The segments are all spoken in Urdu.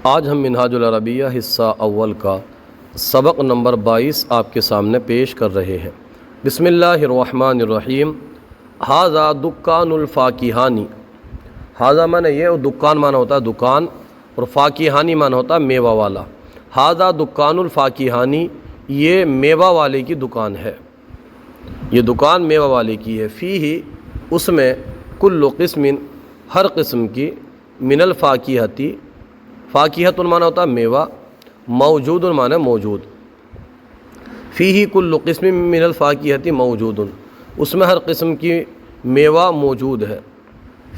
آج ہم منہاج العربیہ حصہ اول کا سبق نمبر 22 آپ کے سامنے پیش کر رہے ہیں۔ بسم اللہ الرحمن الرحیم۔ ھذا دکان الفاکہانی، ھذا معنی یہ، اور دکان معنی ہوتا ہے دکان، اور فاکہانی معنی ہوتا ہے میوہ والا۔ ھذا دکان الفاکہانی، یہ میوہ والے کی دکان ہے، یہ دکان میوہ والے کی ہے۔ فیہ، اس میں، کل قسم، ہر قسم کی، من الفاکہتی، فاکہۃ معنی ہوتا ہے میوہ، موجود معنی موجود۔ فیہ کل قسم من الفاکہۃ موجود، اس میں ہر قسم کی میوہ موجود ہے۔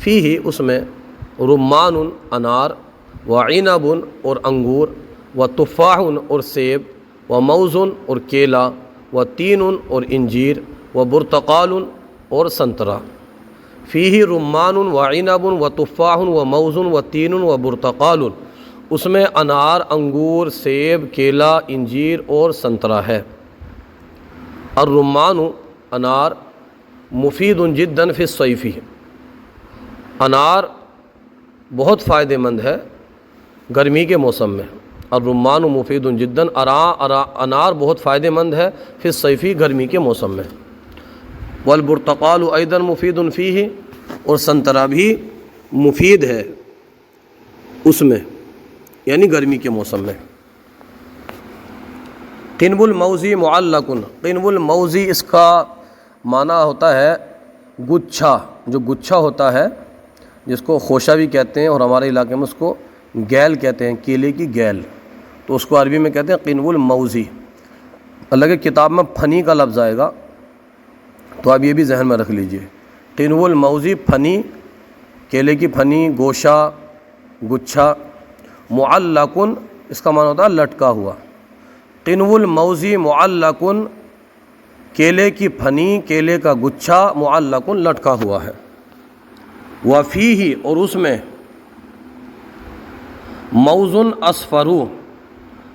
فیہ، اس میں، رمان، انار، وعنب، اور انگور، وتفاح، اور سیب، وموز، اور کیلا، وتین، اور انجیر، وبرتقال، اور سنترا۔ فیہ رمان وعنب وتفاح وموز وتین وبرتقال، اس میں انار، انگور، سیب، کیلا، انجیر اور سنترا ہے۔ الرمان، انار، مفید جدا فی الصیف، انار بہت فائدہ مند ہے گرمی کے موسم میں۔ الرمان مفید جدا، انار بہت فائدہ مند ہے فی الصیف، گرمی کے موسم میں۔ والبرتقال ایضا مفید فیہ، اور سنترا بھی مفید ہے اس میں، یعنی گرمی کے موسم میں۔ قنب الموز معلق، قنب الموز اس کا معنی ہوتا ہے گچھا، جو گچھا ہوتا ہے جس کو خوشہ بھی کہتے ہیں، اور ہمارے علاقے میں اس کو گیل کہتے ہیں، کیلے کی گیل، تو اس کو عربی میں کہتے ہیں قنب الموز۔ اللہ کی کتاب میں پھنی کا لفظ آئے گا، تو آپ یہ بھی ذہن میں رکھ لیجئے۔ قنب الموز، پھنی، کیلے کی پھنی، گوشہ، گچھا۔ معلق، اس کا معنی ہوتا ہے لٹکا ہوا۔ قنب الموز معلق، کیلے کی پھنی، کیلے کا گچھا، معلق، لٹکا ہوا ہے۔ وفیہ، اور اس میں، موز اصفر،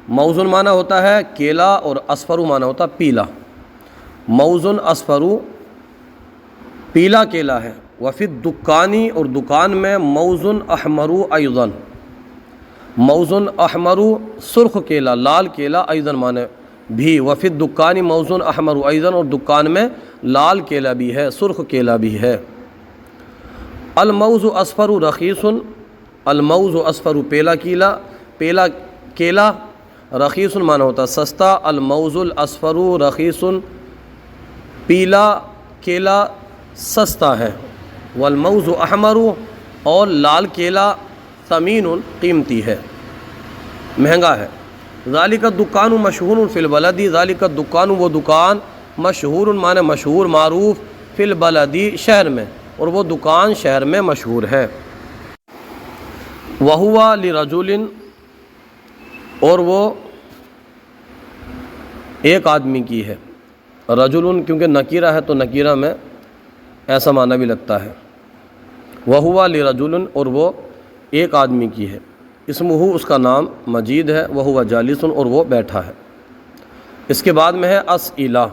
موز معنی ہوتا ہے کیلا، اور اصفر معنی ہوتا ہے پیلا۔ موز اصفر، پیلا کیلا ہے۔ وفی الدکانی، اور دکان میں، موز احمر ایضا، موز احمر، سرخ کیلا، لال کیلا، ایضا معنی بھی۔ وفی الدکانی موز احمر ایضا، اور دکان میں لال کیلا بھی ہے، سرخ کیلا بھی ہے۔ الموز اصفر رخیص، الموز اصفر، پیلا کیلا، پیلا کیلا، رخیص معنی ہوتا ہے سستا۔ الموز الاصفر رخیص، پیلا کیلا سستا ہے۔ والموز احمر، اور لال کیلا، ثمین، قیمتی ہے، مہنگا ہے۔ ذالک الدکان مشہور فی البلد، ذالک الدکان، وہ دکان، مشہور معنی مشہور، معروف، فی البلد، شہر میں، اور وہ دکان شہر میں مشہور ہے۔ وہو لرجل، اور وہ ایک آدمی کی ہے۔ رجل کیونکہ نکیرہ ہے تو نکیرہ میں ایسا معنی بھی لگتا ہے۔ وہو لرجل، اور وہ ایک آدمی کی ہے۔ اسمہ، اس کا نام، مجید ہے۔ وہو جالس، اور وہ بیٹھا ہے۔ اس کے بعد میں ہے اسئلہ،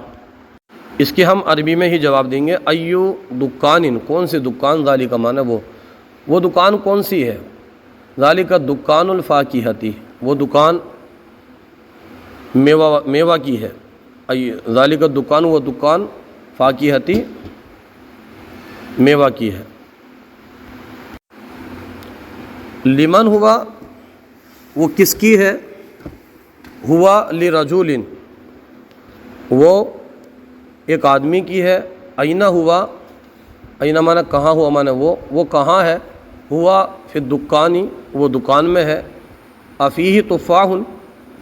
اس کے ہم عربی میں ہی جواب دیں گے۔ ایو دکان، کون سی دکان، ذالک کا معنی وہ دکان کون سی ہے۔ ذالک دکان الفاکہتی، وہ دکان میوہ کی ہے۔ ذالک دکان، وہ دکان، فاکہتی، میوہ کی ہے۔ لمن ہوا، وہ کس کی ہے۔ ہوا لرجل، وہ ایک آدمی کی ہے۔ این ہوا، این معنی کہاں ہوا، معنی وہ کہاں ہے۔ ہوا فی الدکانی، وہ دکان میں ہے۔ افیہ تفاح،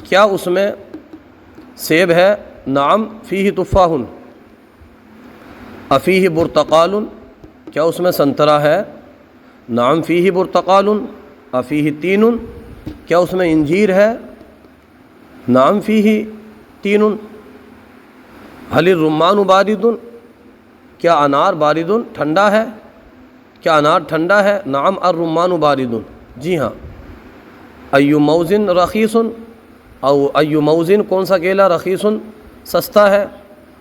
کیا اس میں سیب ہے۔ نعم فیہ تفاح۔ افیہ برتقال، کیا اس میں سنترا ہے۔ نعم فیہ برتقال۔ افیہ تین، کیا اس میں انجیر ہے۔ نعم فیہ تین۔ حل الرمان بارد، کیا انار بارد، ٹھنڈا ہے۔ کیا انار ٹھنڈا ہے۔ نعم الرمان بارد، جی ہاں۔ ایو موز رخیص، او ایو موز، کون سا کیلا، رخیص، سستا ہے۔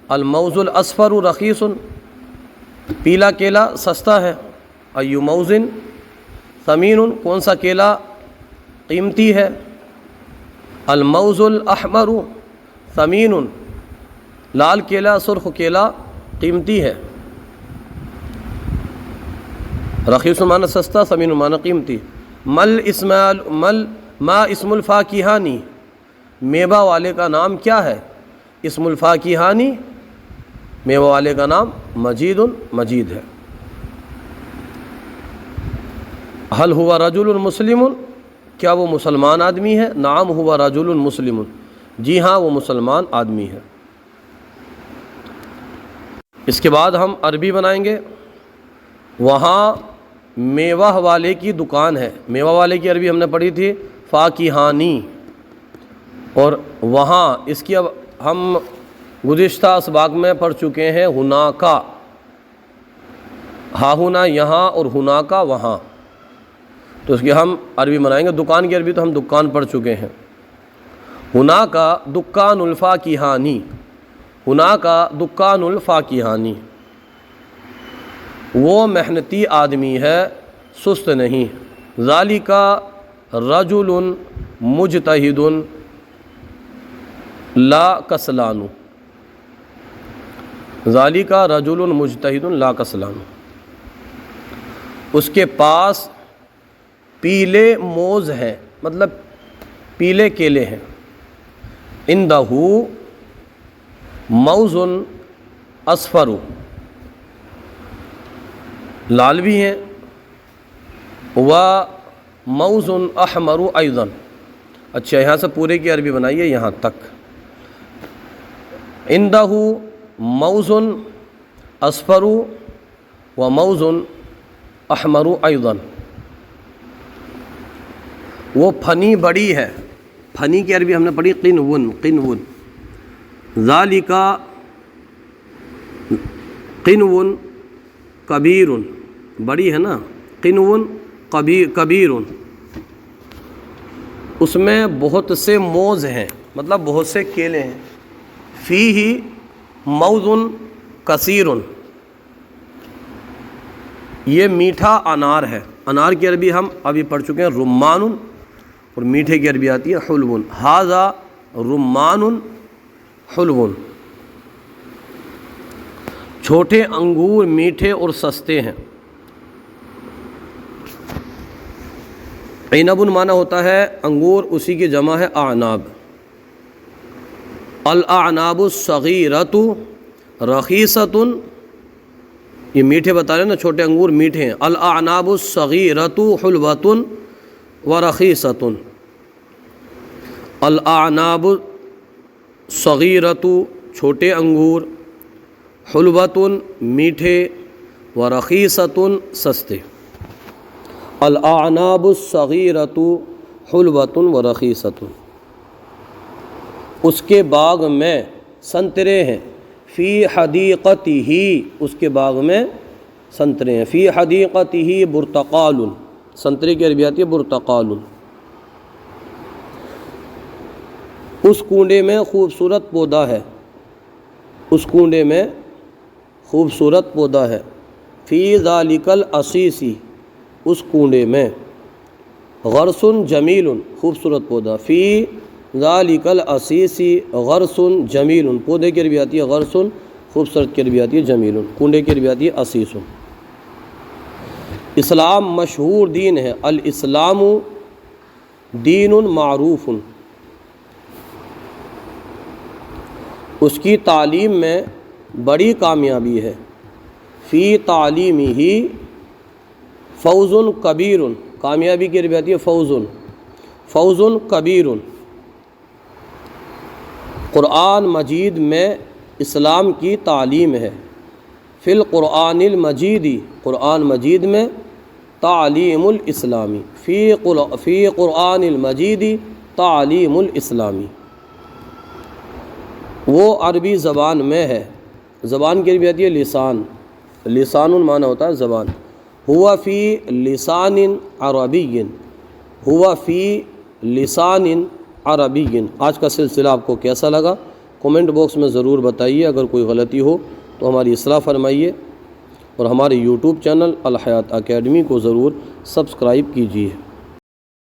الموز الاصفر رخیص، پیلا کیلا سستا ہے۔ ایو موز ثمین، کون سا کیلا قیمتی ہے. الموز الاحمر ثمین، لال کیلا سرخ کیلا قیمتی ہے. رخیص معنی سستا، ثمین معنی قیمتی. ما اسم الفاکہانی، میوہ والے کا نام کیا ہے؟ اسم الفاکہانی، میوہ والے کا نام مجید، مجید ہے. حل ہوا رجل مسلم، کیا وہ مسلمان آدمی ہے؟ نعم ہوا رجل مسلم، جی ہاں وہ مسلمان آدمی ہے. اس کے بعد ہم عربی بنائیں گے. وہاں میوہ والے کی دکان ہے. میوہ والے کی عربی ہم نے پڑھی تھی فاکہانی، اور وہاں اس کی اب ہم گزشتہ اسباق میں پڑھ چکے ہیں ہناکا. ہا ہونا یہاں اور ہناکا وہاں، تو اس کی ہم عربی بنائیں گے. دکان کی عربی تو ہم دکان پڑھ چکے ہیں. ہناکا دکان الفاکہانی، ہناکا دکان الفاکہانی. وہ محنتی آدمی ہے، سست نہیں. ذالکا رجل مجتہد لا کسلان، ذالکا رجل مجتہد لا کسلان. اس کے پاس پیلے موز ہیں، مطلب پیلے کیلے ہیں. عندہ موز اصفر، لال بھی ہیں. و موز احمر ایضا. اچھا یہاں سے پورے کی عربی بنائیے یہاں تک. عندہ موز اصفر و موز احمر ایضا. وہ پھنی بڑی ہے. پھنی کی عربی ہم نے پڑھی قنون، قنون. ذالکا قنون کبیر، بڑی ہے نا، قنون کبیر. اس میں بہت سے موز ہیں، مطلب بہت سے کیلے ہیں. فیہ موز کثیر، یہ میٹھا انار ہے. انار کی عربی ہم ابھی پڑھ چکے ہیں رمان، اور میٹھے کی عربی آتی ہے حلو. ھذا رمان حلو. چھوٹے انگور میٹھے اور سستے ہیں. عنب معنی ہوتا ہے انگور، اسی کی جمع ہے اعناب. الاعناب الصغیرۃ رخیصۃ، یہ میٹھے بتا رہے ہیں نا، چھوٹے انگور میٹھے ہیں. الاعناب الصغیرۃ حلوۃ ورخیصۃ. الاعناب الصغیرۃ چھوٹے انگور، حلوۃ میٹھے، ورخیصۃ سستے. الاعناب الصغیرۃ حلوۃ ورخیصۃ. اس کے باغ میں سنترے ہیں. فی حدیقتہ، اس کے باغ میں سنترے ہیں. فی حدیقتہ برتقال، سنترے کی عربی آتی ہے برتقال. اس کنڈے میں خوبصورت پودا ہے. اس کنڈے میں خوبصورت پودا ہے. فی ذالک العصیص، اس کنڈے میں. غرس جمیل، خوبصورت پودا. فی ذالک العصیص غرس جمیل، پودے کی عربی آتی ہے غرس، خوبصورت کی عربی آتی ہے جمیل. کنڈے کی عربی آتی ہے عصیص. اسلام مشہور دین ہے. الاسلام دین معروف. اس کی تعلیم میں بڑی کامیابی ہے. فی تعلیمہ فوز کبیر، کامیابی کی عربی آتی ہے فوز، فوز کبیر. قرآن مجید میں اسلام کی تعلیم ہے. فی القرآن المجید، قرآن مجید میں تعلیم الاسلامی. فی قرآن المجید تعلیم الاسلامی. وہ عربی زبان میں ہے. زبان کی عربی آتی ہے لسان. لسان معنی ہوتا ہے زبان. ہوا فی لسان عربی، ہوا فی لسان عربی. آج کا سلسلہ آپ کو کیسا لگا؟ کومنٹ باکس میں ضرور بتائیے. اگر کوئی غلطی ہو تو ہماری اصلاح فرمائیے، اور ہمارے یوٹیوب چینل الحیات اکیڈمی کو ضرور سبسکرائب کیجیے.